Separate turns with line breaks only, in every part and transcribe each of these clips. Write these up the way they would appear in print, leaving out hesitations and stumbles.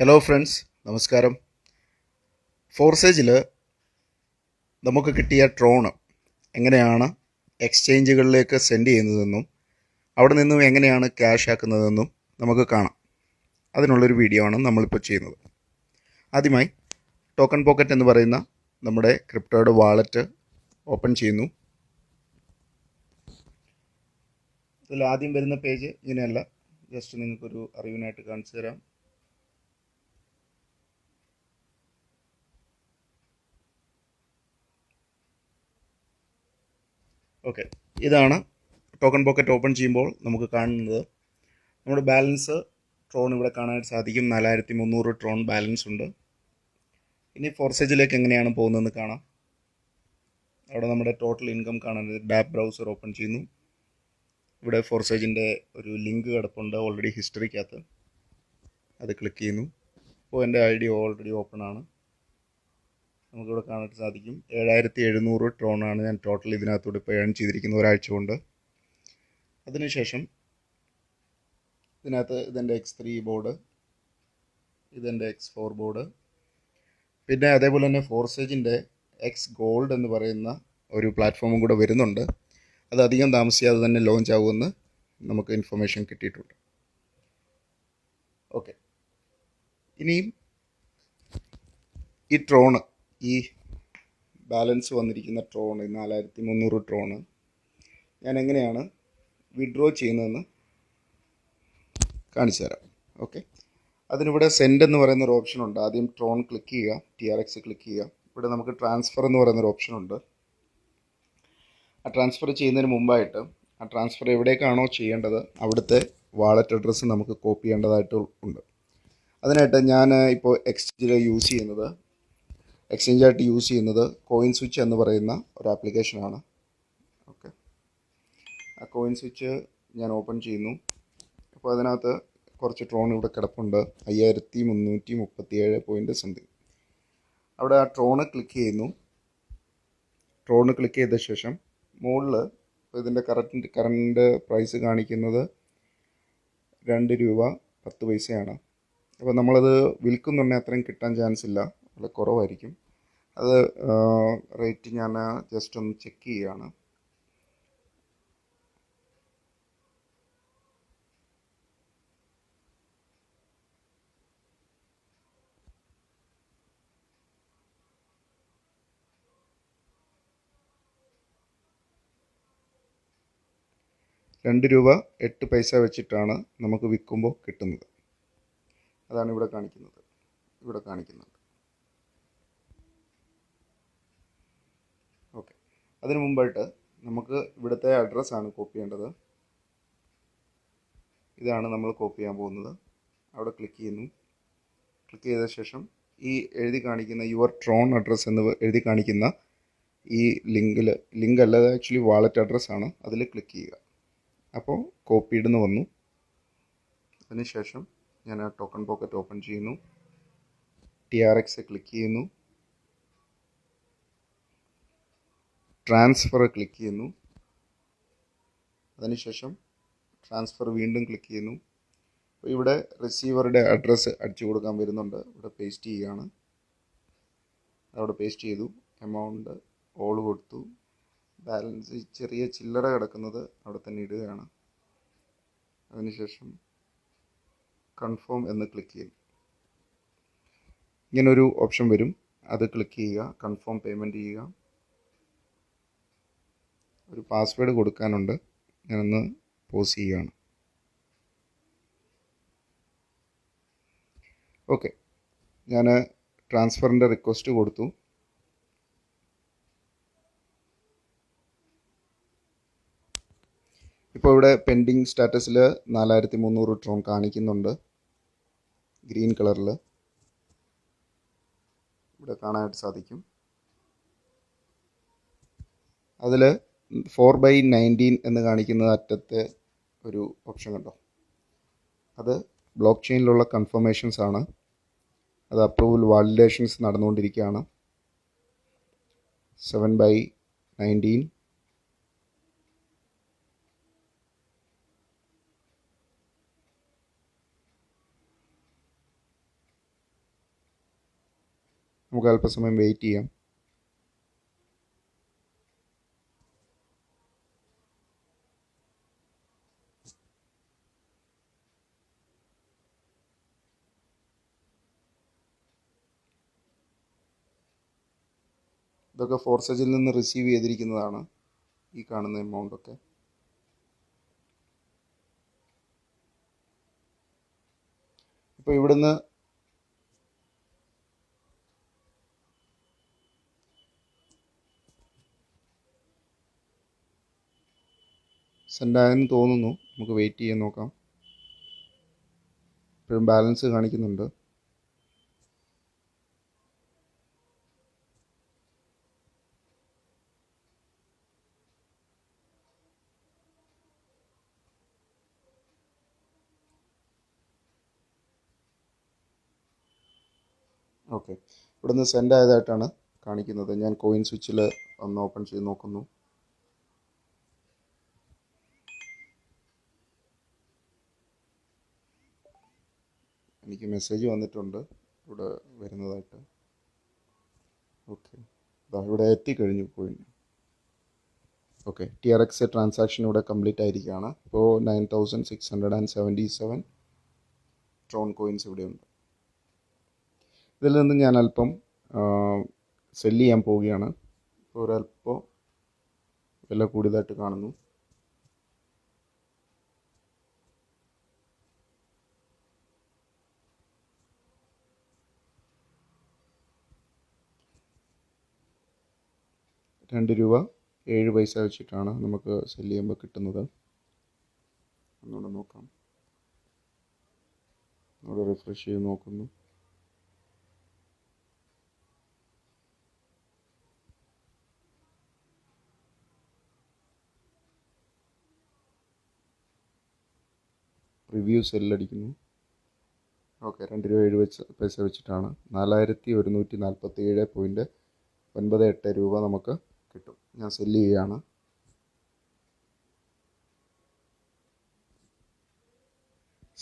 Hello friends, നമസ്കാരം. ഫോർസേജിൽ നമുക്ക് കിട്ടിയ ട്രോൺ എങ്ങനെയാണ് എക്സ്ചേഞ്ചുകളിലേക്ക് സെൻഡ് ചെയ്യുന്നതെന്നും അവിടെ നിന്നും എങ്ങനെയാണ് ക്യാഷ് ആക്കുന്നതെന്നും നമുക്ക് കാണാം. അതിനുള്ളൊരു വീഡിയോ ആണ് നമ്മളിപ്പോൾ ചെയ്യുന്നത്. ആദ്യമായി ടോക്കൺ പോക്കറ്റ് എന്ന് പറയുന്ന നമ്മുടെ ക്രിപ്റ്റോയുടെ വാളറ്റ് ഓപ്പൺ ചെയ്യുന്നു. ഇതിൽ ആദ്യം വരുന്ന പേജ് ഇങ്ങനെയല്ല, ജസ്റ്റ് നിങ്ങൾക്കൊരു അറിവിനായിട്ട് കാണിച്ചു തരാം. ഓക്കെ, ഇതാണ് ടോക്കൺ പോക്കറ്റ് ഓപ്പൺ ചെയ്യുമ്പോൾ നമുക്ക് കാണുന്നത്. നമ്മുടെ ബാലൻസ് ട്രോൺ ഇവിടെ കാണാനായിട്ട് സാധിക്കും. 4300 ട്രോൺ ബാലൻസ് ഉണ്ട്. ഇനി ഫോർസേജിലേക്ക് എങ്ങനെയാണ് പോകുന്നതെന്ന് കാണാം. അവിടെ നമ്മുടെ ടോട്ടൽ ഇൻകം കാണാനായിട്ട് ഡാപ്പ് ബ്രൗസർ ഓപ്പൺ ചെയ്യുന്നു. ഇവിടെ ഫോർസേജിൻ്റെ ഒരു ലിങ്ക് കിടപ്പുണ്ട് ഓൾറെഡി ഹിസ്റ്ററിക്കകത്ത്. അത് ക്ലിക്ക് ചെയ്യുന്നു. അപ്പോൾ എൻ്റെ ID ഓൾറെഡി ഓപ്പൺ ആണ്. നമുക്കിവിടെ കാണാനായിട്ട് സാധിക്കും 7700 ട്രോണാണ് ഞാൻ ടോട്ടൽ ഇതിനകത്തൂടെ ഇപ്പോൾ ഏൺ ചെയ്തിരിക്കുന്നത് ഒരാഴ്ച കൊണ്ട്. അതിനുശേഷം ഇതിനകത്ത് ഇതെൻ്റെ X3 ബോർഡ്, ഇതെൻ്റെ X4 ബോർഡ്, പിന്നെ അതേപോലെ തന്നെ ഫോർസേജിൻ്റെ X ഗോൾഡ് എന്ന് പറയുന്ന ഒരു പ്ലാറ്റ്ഫോമും കൂടെ വരുന്നുണ്ട്. അത് അധികം താമസിയാതെ തന്നെ ലോഞ്ച് ആകുമെന്ന് നമുക്ക് ഇൻഫർമേഷൻ കിട്ടിയിട്ടുണ്ട്. ഓക്കെ, ഇനിയും ഈ ട്രോണ്, ഈ ബാലൻസ് വന്നിരിക്കുന്ന ട്രോണ് 4300 ട്രോണ് ഞാൻ എങ്ങനെയാണ് വിഡ്രോ ചെയ്യുന്നതെന്ന് കാണിച്ചു തരാം. ഓക്കെ, അതിനിവിടെ സെൻഡ് എന്ന് പറയുന്നൊരു ഓപ്ഷൻ ഉണ്ട്. ആദ്യം ട്രോൺ ക്ലിക്ക് ചെയ്യുക, TRX ക്ലിക്ക് ചെയ്യുക. ഇവിടെ നമുക്ക് ട്രാൻസ്ഫർ എന്ന് പറയുന്നൊരു ഓപ്ഷൻ ഉണ്ട്. ആ ട്രാൻസ്ഫർ ചെയ്യുന്നതിന് മുമ്പായിട്ട് ആ ട്രാൻസ്ഫർ എവിടേക്കാണോ ചെയ്യേണ്ടത് അവിടുത്തെ വാളറ്റ് അഡ്രസ്സ് നമുക്ക് കോപ്പി ചെയ്യേണ്ടതായിട്ട് ഉണ്ട്. അതിനായിട്ട് ഞാൻ ഇപ്പോൾ എക്സ്ചേഞ്ചായിട്ട് യൂസ് ചെയ്യുന്നത് കോയിൻ സ്വിച്ച് എന്ന് പറയുന്ന ഒരു ആപ്ലിക്കേഷനാണ്. ഓക്കെ, ആ കോയിൻ സ്വിച്ച് ഞാൻ ഓപ്പൺ ചെയ്യുന്നു. അപ്പോൾ അതിനകത്ത് കുറച്ച് ട്രോൺ ഇവിടെ കിടപ്പുണ്ട്, 5337 പോയിൻ്റ് സംതിങ്. അവിടെ ആ ട്രോണ് ക്ലിക്ക് ചെയ്യുന്നു. ട്രോണ് ക്ലിക്ക് ചെയ്ത ശേഷം മുകളിൽ ഇതിൻ്റെ കറണ്ട് പ്രൈസ് കാണിക്കുന്നത് 2 രൂപ 10 പൈസയാണ്. അപ്പോൾ നമ്മളത് വിൽക്കുന്നുണ്ടെങ്കിൽ അത്രയും കിട്ടാൻ ചാൻസ് ഇല്ല, വളരെ കുറവായിരിക്കും. അത് റേറ്റ് ഞാൻ ജസ്റ്റ് ഒന്ന് ചെക്ക് ചെയ്യുകയാണ്. രൂപ 8 പൈസ വെച്ചിട്ടാണ് നമുക്ക് വിൽക്കുമ്പോൾ കിട്ടുന്നത്. അതാണ് ഇവിടെ കാണിക്കുന്നത്. ഓക്കെ, അതിനു മുമ്പായിട്ട് നമുക്ക് ഇവിടുത്തെ അഡ്രസ്സാണ് കോപ്പി ചെയ്യേണ്ടത്. ഇതാണ് നമ്മൾ കോപ്പി ചെയ്യാൻ പോകുന്നത്. അവിടെ ക്ലിക്ക് ചെയ്യുന്നു. ക്ലിക്ക് ചെയ്ത ശേഷം ഈ എഴുതി കാണിക്കുന്ന യുവർ ട്രോൺ അഡ്രസ്സ് എന്ന് എഴുതി കാണിക്കുന്ന ഈ ലിങ്ക് അല്ലാതെ ആക്ച്വലി വാളറ്റ് അഡ്രസ്സാണ്. അതിൽ ക്ലിക്ക് ചെയ്യുക. അപ്പോൾ കോപ്പീഡ് എന്ന് വന്നു. അതിനുശേഷം ഞാൻ ആ ടോക്കൺ പോക്കറ്റ് ഓപ്പൺ ചെയ്യുന്നു. TRX ക്ലിക്ക് ചെയ്യുന്നു. ട്രാൻസ്ഫർ ക്ലിക്ക് ചെയ്യുന്നു. അതിനുശേഷം ട്രാൻസ്ഫർ വീണ്ടും ക്ലിക്ക് ചെയ്യുന്നു. അപ്പോൾ ഇവിടെ റിസീവറുടെ അഡ്രസ്സ് അടിച്ചു കൊടുക്കാൻ വരുന്നുണ്ട്. ഇവിടെ പേസ്റ്റ് ചെയ്യുകയാണ്. അവിടെ പേസ്റ്റ് ചെയ്തു. എമൗണ്ട് ഓൾ കൊടുത്തു. ബാലൻസ് ചെറിയ ചില്ലറ കിടക്കുന്നത് അവിടെ തന്നെ ഇടുകയാണ്. അതിനുശേഷം കൺഫേം എന്ന് ക്ലിക്ക് ചെയ്യും. ഇങ്ങനൊരു ഓപ്ഷൻ വരും. അത് ക്ലിക്ക് ചെയ്യുക. കൺഫേം പേയ്മെൻറ്റ് ചെയ്യുക. ഒരു പാസ്വേഡ് കൊടുക്കാനുണ്ട്. ഞാനൊന്ന് പോസ് ചെയ്യുകയാണ്. ഓക്കെ, ഞാൻ ട്രാൻസ്ഫറിൻ്റെ റിക്വസ്റ്റ് കൊടുത്തു. ഇപ്പോൾ ഇവിടെ പെൻഡിങ് സ്റ്റാറ്റസിൽ 4300 ട്രോൺ കാണിക്കുന്നുണ്ട്, ഗ്രീൻ കളറിൽ ഇവിടെ കാണാനായിട്ട് സാധിക്കും. അതിൽ 4/19 എന്ന് കാണിക്കുന്നത് അറ്റത്തെ ഒരു ഓപ്ഷൻ കണ്ടോ, അത് ബ്ലോക്ക് ചെയിനിലുള്ള കൺഫർമേഷൻസ് ആണ്. അത് അപ്രൂവൽ വാലിഡേഷൻസ് നടന്നുകൊണ്ടിരിക്കുകയാണ്. 7/19. നമുക്ക് അല്പസമയം വെയിറ്റ് ചെയ്യാം. ഇതൊക്കെ ഫോർസെജിൽ നിന്ന് റിസീവ് ചെയ്തിരിക്കുന്നതാണ്, ഈ കാണുന്ന എമൗണ്ടൊക്കെ. ഇപ്പോൾ ഇവിടുന്ന് സെൻഡായെന്ന് തോന്നുന്നു. നമുക്ക് വെയിറ്റ് ചെയ്യാൻ നോക്കാം. ഇപ്പോഴും ബാലൻസ് കാണിക്കുന്നുണ്ട്. ഓക്കെ, ഇവിടുന്ന് സെൻഡ് ആയതായിട്ടാണ് കാണിക്കുന്നത്. ഞാൻ കോയിൻ സ്വിച്ചിൽ ഒന്ന് ഓപ്പൺ ചെയ്ത് നോക്കുന്നു. എനിക്ക് മെസ്സേജ് വന്നിട്ടുണ്ട് ഇവിടെ വരുന്നതായിട്ട്. ഓക്കെ, ഇവിടെ എത്തിക്കഴിഞ്ഞു കോയിൻ. ഓക്കെ, TRX ട്രാൻസാക്ഷൻ ഇവിടെ കംപ്ലീറ്റ് ആയിരിക്കുകയാണ്. ഇപ്പോൾ 9677 ട്രോൺ കോയിൻസ് ഇവിടെയുണ്ട്. ഇതിൽ നിന്ന് ഞാൻ അല്പം സെല്ല് ചെയ്യാൻ പോവുകയാണ്. ഇപ്പോൾ ഒരല്പം വില കൂടിയതായിട്ട് കാണുന്നു. ₹2.07 വെച്ചിട്ടാണ് നമുക്ക് സെല്ല് ചെയ്യുമ്പോൾ കിട്ടുന്നത്. ഒന്നുകൂടെ നോക്കാം. അവിടെ റിഫ്രഷ് ചെയ്ത് നോക്കുന്നു. റിവ്യൂ സെല്ലടിക്കുന്നു. ഓക്കെ, ₹2.07 വെച്ചിട്ടാണ് 4147.98 രൂപ നമുക്ക് കിട്ടും. ഞാൻ സെല്ല് ചെയ്യുകയാണ്.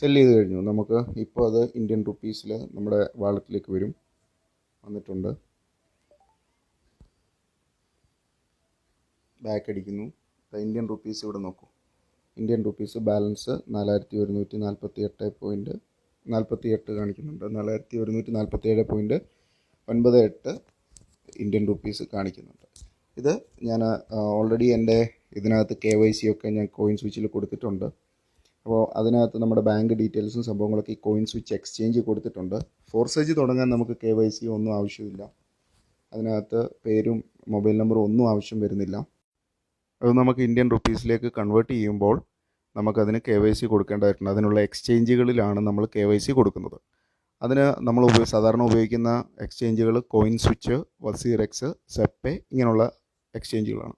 സെല്ല് ചെയ്ത് കഴിഞ്ഞു. നമുക്ക് ഇപ്പോൾ അത് ഇന്ത്യൻ റുപ്പീസിൽ നമ്മുടെ വാളറ്റിലേക്ക് വന്നിട്ടുണ്ട്. ബാക്ക് അടിക്കുന്നു. ഇന്ത്യൻ റുപ്പീസ് ഇവിടെ നോക്കൂ. ഇന്ത്യൻ റുപ്പീസ് ബാലൻസ് 4148.48 കാണിക്കുന്നുണ്ട്. 4147.98 ഇന്ത്യൻ റുപ്പീസ് കാണിക്കുന്നുണ്ട്. ഇത് ഞാൻ ഓൾറെഡി എൻ്റെ ഇതിനകത്ത് KYC ഒക്കെ ഞാൻ കോയിൻ സ്വിച്ചിൽ കൊടുത്തിട്ടുണ്ട്. അപ്പോൾ അതിനകത്ത് നമ്മുടെ ബാങ്ക് ഡീറ്റെയിൽസും സംഭവങ്ങളൊക്കെ ഈ കോയിൻ സ്വിച്ച് എക്സ്ചേഞ്ച് കൊടുത്തിട്ടുണ്ട്. ഫോർസേജ് തുടങ്ങാൻ നമുക്ക് KYC ഒന്നും ആവശ്യമില്ല. അതിനകത്ത് പേരും മൊബൈൽ നമ്പറും ഒന്നും ആവശ്യം വരുന്നില്ല. അത് നമുക്ക് ഇന്ത്യൻ റുപ്പീസിലേക്ക് കൺവേർട്ട് ചെയ്യുമ്പോൾ നമുക്കതിന് KYC കൊടുക്കേണ്ടതായിട്ടുണ്ട്. അതിനുള്ള എക്സ്ചേഞ്ചുകളിലാണ് നമ്മൾ KYC കൊടുക്കുന്നത്. അതിന് നമ്മൾ സാധാരണ ഉപയോഗിക്കുന്ന എക്സ്ചേഞ്ചുകൾ കോയിൻ സ്വിച്ച്, വസീറെക്സ്, സെപ്പെ ഇങ്ങനെയുള്ള എക്സ്ചേഞ്ചുകളാണ്.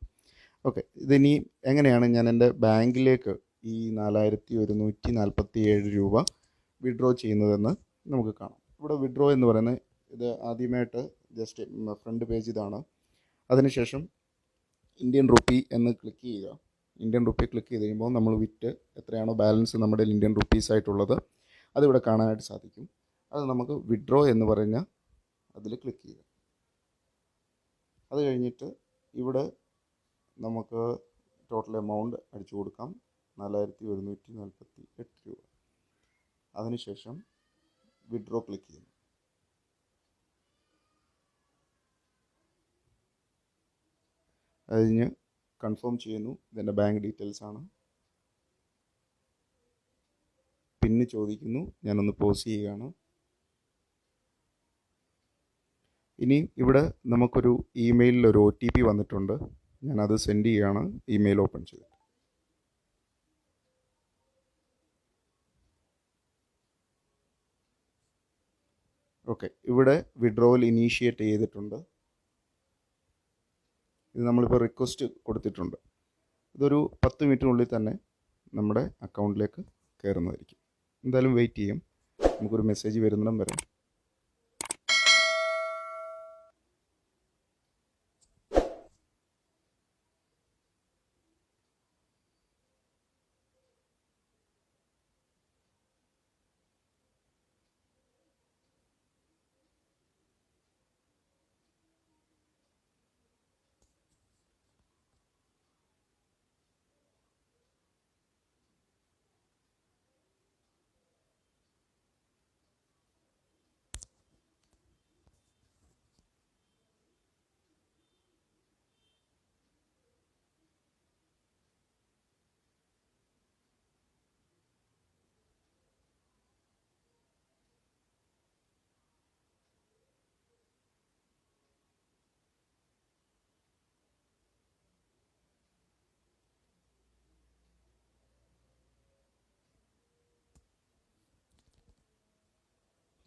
ഓക്കെ, ഇതിനി എങ്ങനെയാണ് ഞാൻ എൻ്റെ ബാങ്കിലേക്ക് ഈ 4147 രൂപ വിഡ്രോ ചെയ്യുന്നതെന്ന് നമുക്ക് കാണാം. ഇവിടെ വിഡ്രോ എന്ന് പറയുന്നത് ഇത് ആദ്യമായിട്ട് ജസ്റ്റ് ഫ്രണ്ട് പേജ് ഇതാണ്. അതിനുശേഷം ഇന്ത്യൻ റുപ്പി എന്ന് ക്ലിക്ക് ചെയ്യുക. ഇന്ത്യൻ റുപ്പി ക്ലിക്ക് ചെയ്ത് കഴിയുമ്പോൾ നമ്മൾ വിറ്റ് എത്രയാണോ ബാലൻസ് നമ്മുടെ ഇന്ത്യൻ റുപ്പീസ് ആയിട്ടുള്ളത് അതിവിടെ കാണാനായിട്ട് സാധിക്കും. അത് നമുക്ക് വിഡ്രോ എന്ന് പറഞ്ഞ അതിൽ ക്ലിക്ക് ചെയ്യുക. അത് കഴിഞ്ഞിട്ട് ഇവിടെ നമുക്ക് ടോട്ടൽ എമൗണ്ട് അടിച്ചു കൊടുക്കാം, 4148 രൂപ. അതിനുശേഷം വിഡ്രോ ക്ലിക്ക് ചെയ്യുന്നു. അതിന് കൺഫേം ചെയ്യുന്നു. ഇതെൻ്റെ ബാങ്ക് ഡീറ്റെയിൽസ് ആണ്. പിന്ന് ചോദിക്കുന്നു. ഞാനൊന്ന് പോസ് ചെയ്യുകയാണ്. ഇനി ഇവിടെ നമുക്കൊരു ഇമെയിലിൽ ഒരു OTP വന്നിട്ടുണ്ട്. ഞാനത് സെൻഡ് ചെയ്യുകയാണ്. ഇമെയിൽ ഓപ്പൺ ചെയ്തിട്ട് ഓക്കെ, ഇവിടെ വിഡ്രോവൽ ഇനീഷ്യേറ്റ് ചെയ്തിട്ടുണ്ട്. ഇത് നമ്മളിപ്പോൾ റിക്വസ്റ്റ് കൊടുത്തിട്ടുണ്ട്. ഇതൊരു 10 മിനിറ്റിനുള്ളിൽ തന്നെ നമ്മുടെ അക്കൗണ്ടിലേക്ക് കയറുന്നതായിരിക്കും. എന്തായാലും വെയിറ്റ് ചെയ്യും. നമുക്കൊരു മെസ്സേജ് വരുന്നിടം വരെ.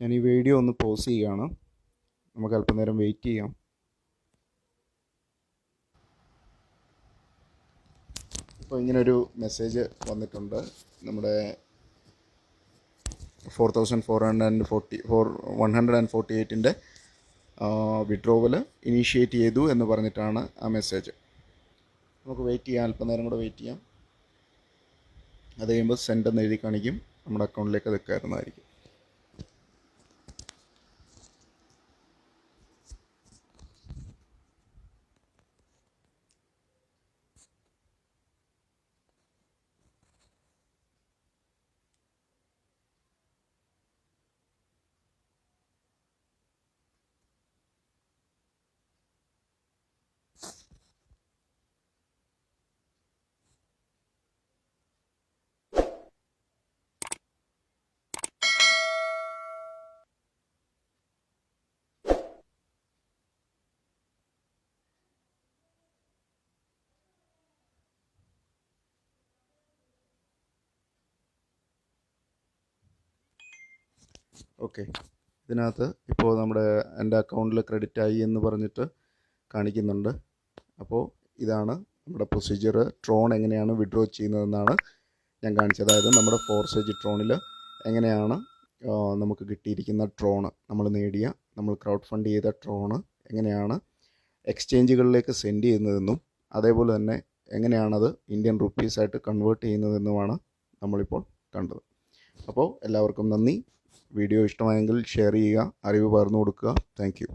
ഞാൻ ഈ വീഡിയോ ഒന്ന് പോസ് ചെയ്യുകയാണ്. നമുക്ക് അല്പനേരം വെയിറ്റ് ചെയ്യാം. ഇപ്പോൾ ഇങ്ങനൊരു മെസ്സേജ് വന്നിട്ടുണ്ട്. നമ്മുടെ 148ൻ്റെ വിഡ്രോവൽ ഇനീഷ്യേറ്റ് ചെയ്തു എന്ന് പറഞ്ഞിട്ടാണ് ആ മെസ്സേജ്. നമുക്ക് വെയിറ്റ് ചെയ്യാം, അല്പനേരം കൂടെ വെയിറ്റ് ചെയ്യാം. അത് കഴിയുമ്പോൾ സെൻഡ് എന്ന് എഴുതി കാണിക്കും. നമ്മുടെ അക്കൗണ്ടിലേക്ക് അത് കയറുന്നതായിരിക്കും. ഓക്കെ, ഇതിനകത്ത് ഇപ്പോൾ എൻ്റെ അക്കൗണ്ടിൽ ക്രെഡിറ്റ് ആയി എന്ന് പറഞ്ഞിട്ട് കാണിക്കുന്നുണ്ട്. അപ്പോൾ ഇതാണ് നമ്മുടെ പ്രൊസീജിയർ. ട്രോൺ എങ്ങനെയാണ് വിഡ്രോ ചെയ്യുന്നതെന്നാണ് ഞാൻ കാണിച്ചത്. അതായത് നമ്മുടെ ഫോർസേജ് ട്രോണിൽ എങ്ങനെയാണ് നമുക്ക് കിട്ടിയിരിക്കുന്ന ട്രോണ്, നമ്മൾ ക്രൗഡ് ഫണ്ട് ചെയ്ത ട്രോണ് എങ്ങനെയാണ് എക്സ്ചേഞ്ചുകളിലേക്ക് സെൻഡ് ചെയ്യുന്നതെന്നും അതേപോലെ തന്നെ എങ്ങനെയാണത് ഇന്ത്യൻ റുപ്പീസായിട്ട് കൺവേർട്ട് ചെയ്യുന്നതെന്നുമാണ് നമ്മളിപ്പോൾ കണ്ടത്. അപ്പോൾ എല്ലാവർക്കും നന്ദി. വീഡിയോ ഇഷ്ടമായെങ്കിൽ ഷെയർ ചെയ്യുക, അറിവ് പകർന്നു കൊടുക്കുക. Thank you.